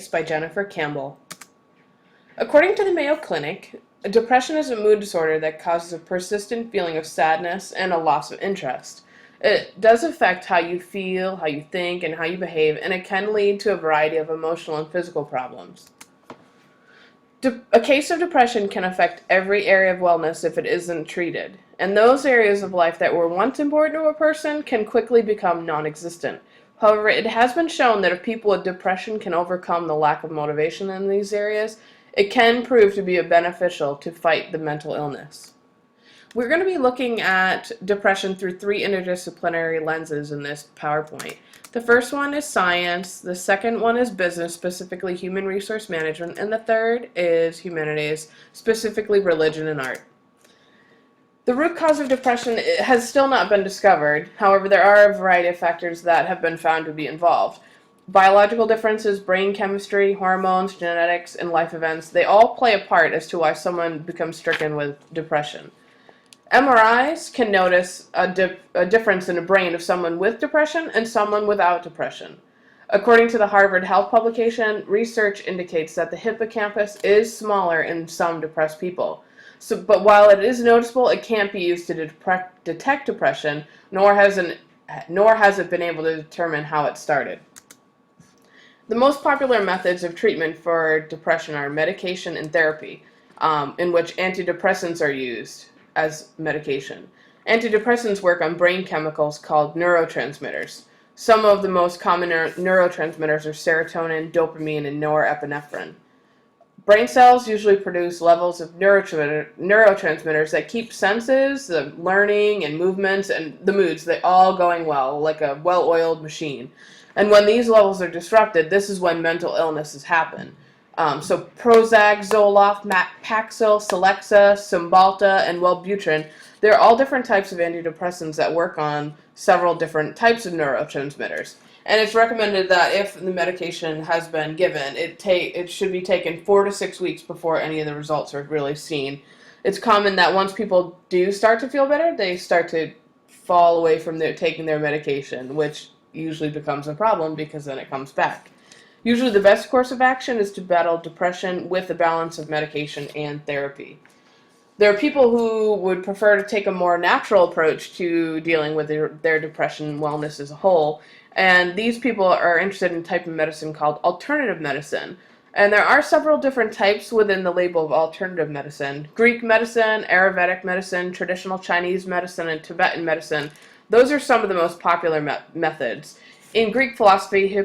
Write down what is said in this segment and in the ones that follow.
Face by Jennifer Campbell. According to the Mayo Clinic, depression is a mood disorder that causes a persistent feeling of sadness and a loss of interest. It does affect how you feel, how you think, and how you behave, and it can lead to a variety of emotional and physical problems. A case of depression can affect every area of wellness if it isn't treated, and those areas of life that were once important to a person can quickly become non-existent. However, it has been shown that if people with depression can overcome the lack of motivation in these areas, it can prove to be beneficial to fight the mental illness. We're going to be looking at depression through three interdisciplinary lenses in this PowerPoint. The first one is science, the second one is business, specifically human resource management, and the third is humanities, specifically religion and art. The root cause of depression has still not been discovered. However, there are a variety of factors that have been found to be involved. Biological differences, brain chemistry, hormones, genetics, and life events, they all play a part as to why someone becomes stricken with depression. MRIs can notice a difference in the brain of someone with depression and someone without depression. According to the Harvard Health publication, research indicates that the hippocampus is smaller in some depressed people. But while it is noticeable, it can't be used to detect depression, nor has it been able to determine how it started. The most popular methods of treatment for depression are medication and therapy, in which antidepressants are used as medication. Antidepressants work on brain chemicals called neurotransmitters. Some of the most common neurotransmitters are serotonin, dopamine, and norepinephrine. Brain cells usually produce levels of neurotransmitters that keep senses, the learning and movements, and the moods, they all going well, like a well-oiled machine. And when these levels are disrupted, this is when mental illnesses happen. So Prozac, Zoloft, Paxil, Celexa, Cymbalta, and Wellbutrin, they're all different types of antidepressants that work on several different types of neurotransmitters. And it's recommended that if the medication has been given, it should be taken 4 to 6 weeks before any of the results are really seen. It's common that once people do start to feel better, they start to fall away from taking their medication, which usually becomes a problem because then it comes back. Usually the best course of action is to battle depression with a balance of medication and therapy. There are people who would prefer to take a more natural approach to dealing with their depression and wellness as a whole, and these people are interested in a type of medicine called alternative medicine. And there are several different types within the label of alternative medicine. Greek medicine, Ayurvedic medicine, traditional Chinese medicine, and Tibetan medicine. Those are some of the most popular methods. In Greek philosophy,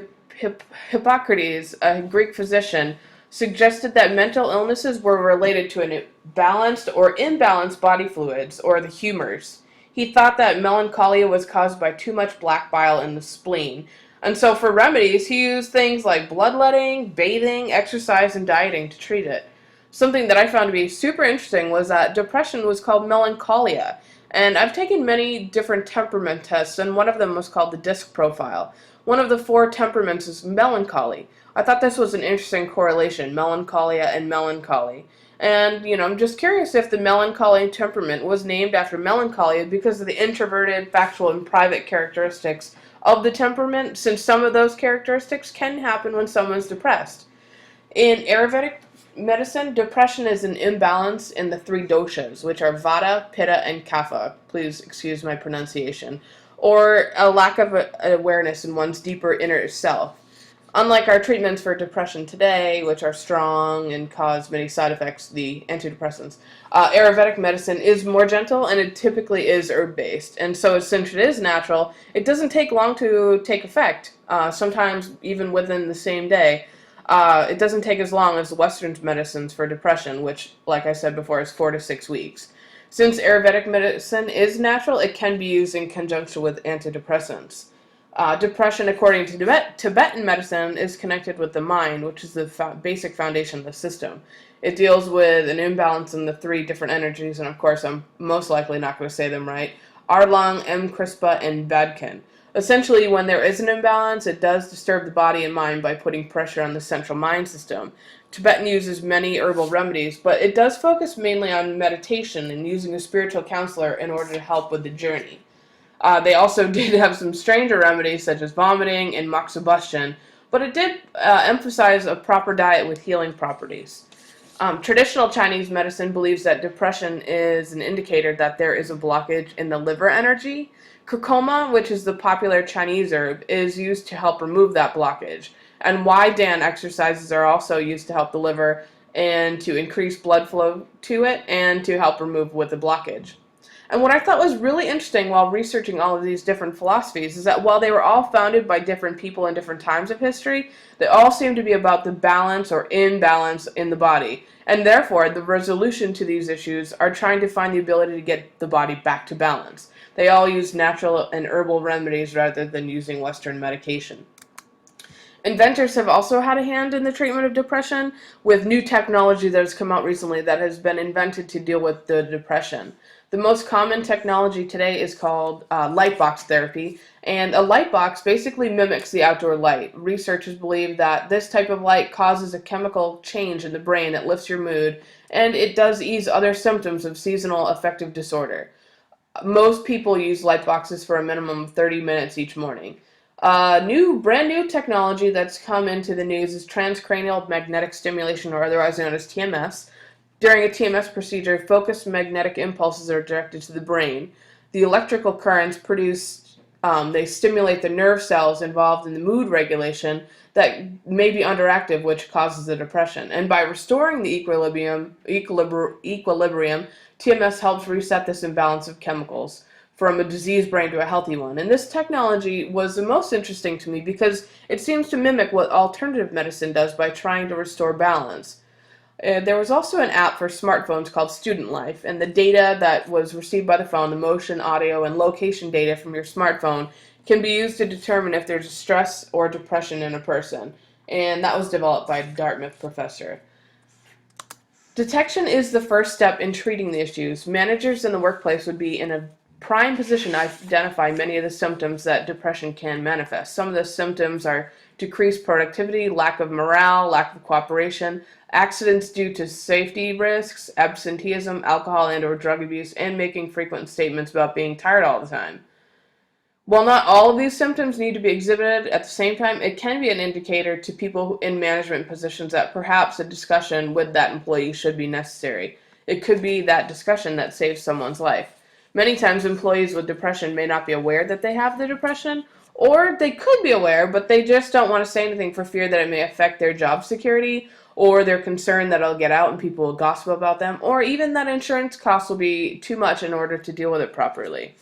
Hippocrates, a Greek physician, suggested that mental illnesses were related to an balanced or imbalanced body fluids, or the humors. He thought that melancholia was caused by too much black bile in the spleen. And so for remedies, he used things like bloodletting, bathing, exercise, and dieting to treat it. Something that I found to be super interesting was that depression was called melancholia. And I've taken many different temperament tests, and one of them was called the DISC profile. One of the 4 temperaments is melancholy. I thought this was an interesting correlation, melancholia and melancholy. And, I'm just curious if the melancholy temperament was named after melancholia because of the introverted, factual, and private characteristics of the temperament, since some of those characteristics can happen when someone's depressed. In Ayurvedic medicine, depression is an imbalance in the 3 doshas, which are Vata, Pitta, and Kapha. Please excuse my pronunciation. Or a lack of awareness in one's deeper inner self. Unlike our treatments for depression today, which are strong and cause many side effects, the antidepressants, Ayurvedic medicine is more gentle, and it typically is herb-based. And so since it is natural, it doesn't take long to take effect, sometimes even within the same day. It doesn't take as long as the Western medicines for depression, which, like I said before, is 4 to 6 weeks. Since Ayurvedic medicine is natural, it can be used in conjunction with antidepressants. Depression, according to Tibetan medicine, is connected with the mind, which is the basic foundation of the system. It deals with an imbalance in the 3 different energies, and of course I'm most likely not going to say them right, Arlang, Krispa, and Badkin. Essentially, when there is an imbalance, it does disturb the body and mind by putting pressure on the central mind system. Tibetan uses many herbal remedies, but it does focus mainly on meditation and using a spiritual counselor in order to help with the journey. They also did have some stranger remedies such as vomiting and moxibustion, but it did emphasize a proper diet with healing properties. Traditional Chinese medicine believes that depression is an indicator that there is a blockage in the liver energy. Curcuma, which is the popular Chinese herb, is used to help remove that blockage. And Dan exercises are also used to help the liver and to increase blood flow to it and to help remove with the blockage. And what I thought was really interesting while researching all of these different philosophies is that while they were all founded by different people in different times of history, they all seem to be about the balance or imbalance in the body. And therefore, the resolution to these issues are trying to find the ability to get the body back to balance. They all use natural and herbal remedies rather than using Western medication. Inventors have also had a hand in the treatment of depression with new technology that has come out recently that has been invented to deal with the depression. The most common technology today is called light box therapy, and a light box basically mimics the outdoor light. Researchers believe that this type of light causes a chemical change in the brain that lifts your mood, and it does ease other symptoms of seasonal affective disorder. Most people use light boxes for a minimum of 30 minutes each morning. Brand new technology that's come into the news is transcranial magnetic stimulation, or otherwise known as TMS. During a TMS procedure, focused magnetic impulses are directed to the brain. The electrical currents produced, they stimulate the nerve cells involved in the mood regulation that may be underactive, which causes the depression. And by restoring the equilibrium, TMS helps reset this imbalance of chemicals from a diseased brain to a healthy one. And this technology was the most interesting to me because it seems to mimic what alternative medicine does by trying to restore balance. There was also an app for smartphones called Student Life, and the data that was received by the phone, the motion, audio, and location data from your smartphone, can be used to determine if there's stress or depression in a person. And that was developed by a Dartmouth professor. Detection is the first step in treating the issues. Managers in the workplace would be in a prime position to identify many of the symptoms that depression can manifest. Some of the symptoms are decreased productivity, lack of morale, lack of cooperation, accidents due to safety risks, absenteeism, alcohol and or drug abuse, and making frequent statements about being tired all the time. While not all of these symptoms need to be exhibited at the same time, it can be an indicator to people in management positions that perhaps a discussion with that employee should be necessary. It could be that discussion that saves someone's life. Many times employees with depression may not be aware that they have the depression, or they could be aware, but they just don't want to say anything for fear that it may affect their job security, or they're concerned that it'll get out and people will gossip about them, or even that insurance costs will be too much in order to deal with it properly.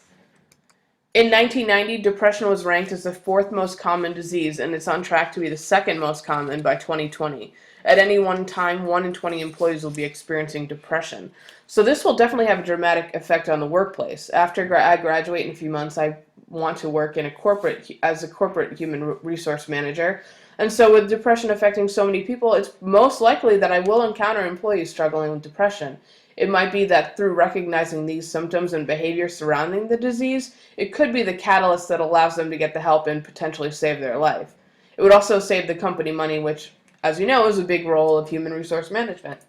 In 1990, depression was ranked as the fourth most common disease, and it's on track to be the second most common by 2020. At any one time, 1 in 20 employees will be experiencing depression. So this will definitely have a dramatic effect on the workplace. After I graduate in a few months, I want to work as a corporate human resource manager. And so with depression affecting so many people, it's most likely that I will encounter employees struggling with depression. It might be that through recognizing these symptoms and behavior surrounding the disease, it could be the catalyst that allows them to get the help and potentially save their life. It would also save the company money, which, as you know, is a big role of human resource management.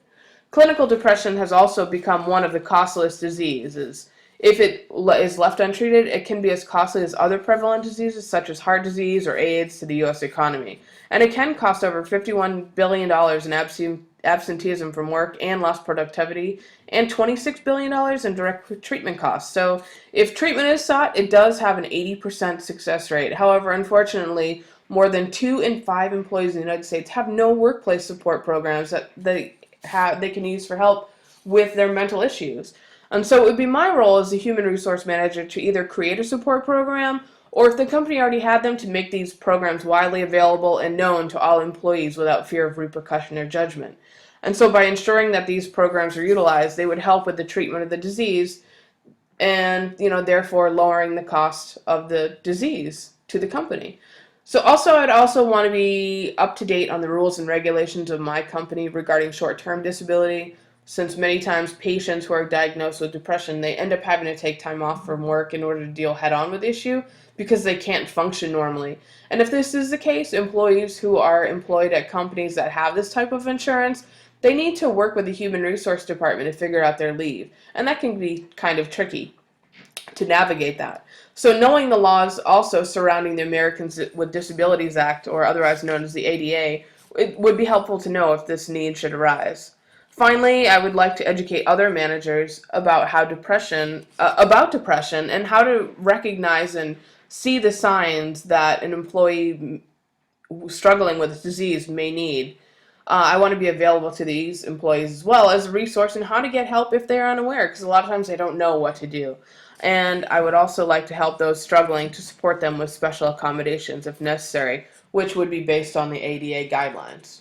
Clinical depression has also become one of the costliest diseases. If it is left untreated, it can be as costly as other prevalent diseases such as heart disease or AIDS to the U.S. economy. And it can cost over $51 billion in absenteeism from work and lost productivity, and $26 billion in direct treatment costs. So if treatment is sought, it does have an 80% success rate. However, unfortunately, more than 2 in 5 employees in the United States have no workplace support programs that they can use for help with their mental issues. And so it would be my role as a human resource manager to either create a support program, or if the company already had them, to make these programs widely available and known to all employees without fear of repercussion or judgment. And so by ensuring that these programs are utilized, they would help with the treatment of the disease and, therefore lowering the cost of the disease to the company. So I'd also want to be up to date on the rules and regulations of my company regarding short-term disability, since many times patients who are diagnosed with depression, they end up having to take time off from work in order to deal head-on with the issue because they can't function normally. And if this is the case, employees who are employed at companies that have this type of insurance, they need to work with the human resource department to figure out their leave. And that can be kind of tricky. to navigate that. So knowing the laws also surrounding the Americans with Disabilities Act, or otherwise known as the ADA, it would be helpful to know if this need should arise. Finally, I would like to educate other managers about depression and how to recognize and see the signs that an employee struggling with this disease may need. I want to be available to these employees as well as a resource in how to get help if they're unaware, because a lot of times they don't know what to do. And I would also like to help those struggling to support them with special accommodations if necessary, which would be based on the ADA guidelines.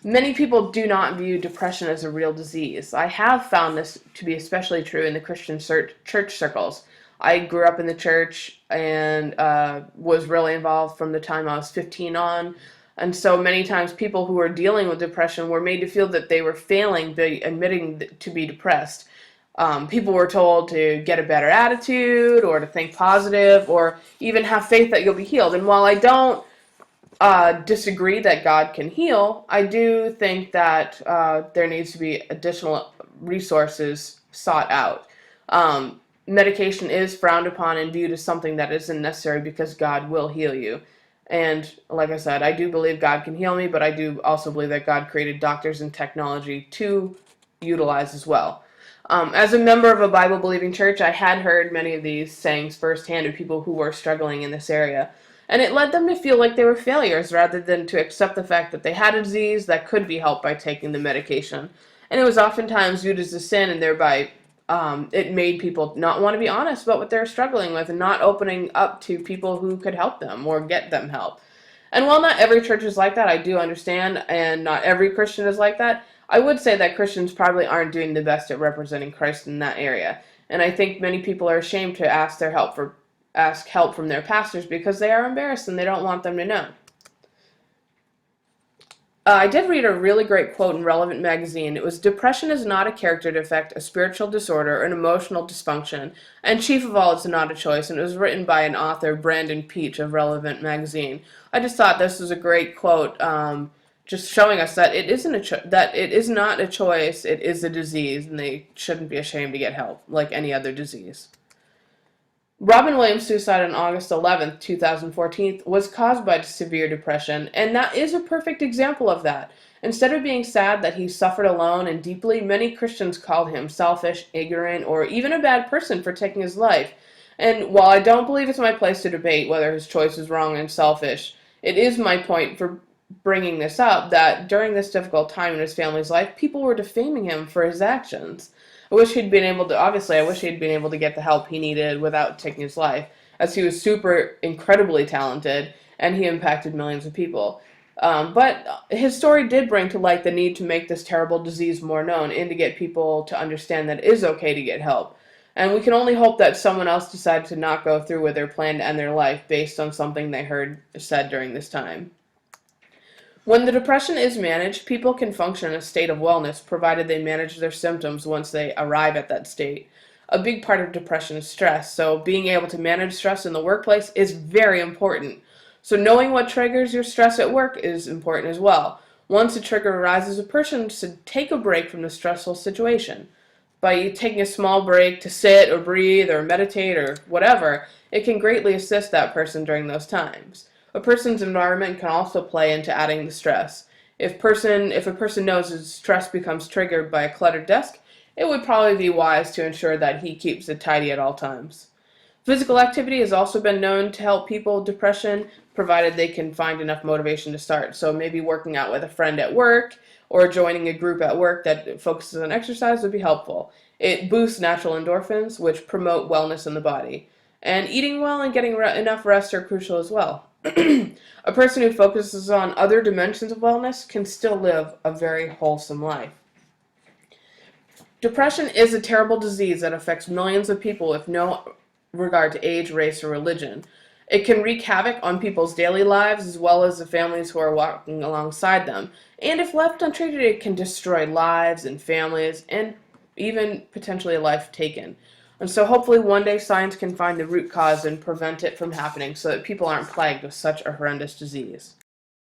Many people do not view depression as a real disease. I have found this to be especially true in the Christian church circles. I grew up in the church and was really involved from the time I was 15 on. And so many times people who were dealing with depression were made to feel that they were failing by admitting to be depressed. People were told to get a better attitude or to think positive or even have faith that you'll be healed. And while I don't disagree that God can heal, I do think that there needs to be additional resources sought out. Medication is frowned upon and viewed as something that isn't necessary because God will heal you. And like I said, I do believe God can heal me, but I do also believe that God created doctors and technology to utilize as well. As a member of a Bible-believing church, I had heard many of these sayings firsthand of people who were struggling in this area. And it led them to feel like they were failures rather than to accept the fact that they had a disease that could be helped by taking the medication. And it was oftentimes viewed as a sin, and thereby it made people not want to be honest about what they're struggling with and not opening up to people who could help them or get them help. And while not every church is like that, I do understand, and not every Christian is like that, I would say that Christians probably aren't doing the best at representing Christ in that area. And I think many people are ashamed to ask help from their pastors because they are embarrassed and they don't want them to know. I did read a really great quote in Relevant magazine. It was, "Depression is not a character defect, a spiritual disorder, or an emotional dysfunction, and chief of all, it's not a choice." And it was written by an author, Brandon Peach of Relevant magazine. I just thought this was a great quote, just showing us that it is not a choice, it is a disease, and they shouldn't be ashamed to get help like any other disease. Robin Williams' suicide on August 11th, 2014 was caused by severe depression, and that is a perfect example of that. Instead of being sad that he suffered alone and deeply, many Christians called him selfish, ignorant, or even a bad person for taking his life. And while I don't believe it's my place to debate whether his choice is wrong and selfish, it is my point for bringing this up that during this difficult time in his family's life, people were defaming him for his actions. I wish he'd been able to get the help he needed without taking his life, as he was incredibly talented, and he impacted millions of people. But his story did bring to light the need to make this terrible disease more known and to get people to understand that it is okay to get help. And we can only hope that someone else decided to not go through with their plan to end their life based on something they heard said during this time. When the depression is managed, people can function in a state of wellness, provided they manage their symptoms once they arrive at that state. A big part of depression is stress, so being able to manage stress in the workplace is very important. So knowing what triggers your stress at work is important as well. Once a trigger arises, a person should take a break from the stressful situation. By taking a small break to sit or breathe or meditate or whatever, it can greatly assist that person during those times. A person's environment can also play into adding the stress. If a person knows his stress becomes triggered by a cluttered desk, it would probably be wise to ensure that he keeps it tidy at all times. Physical activity has also been known to help people with depression, provided they can find enough motivation to start. So maybe working out with a friend at work or joining a group at work that focuses on exercise would be helpful. It boosts natural endorphins, which promote wellness in the body. And eating well and getting enough rest are crucial as well. A person who focuses on other dimensions of wellness can still live a very wholesome life. Depression is a terrible disease that affects millions of people with no regard to age, race, or religion. It can wreak havoc on people's daily lives as well as the families who are walking alongside them. And if left untreated, it can destroy lives and families and even potentially a life taken. And so hopefully one day science can find the root cause and prevent it from happening so that people aren't plagued with such a horrendous disease.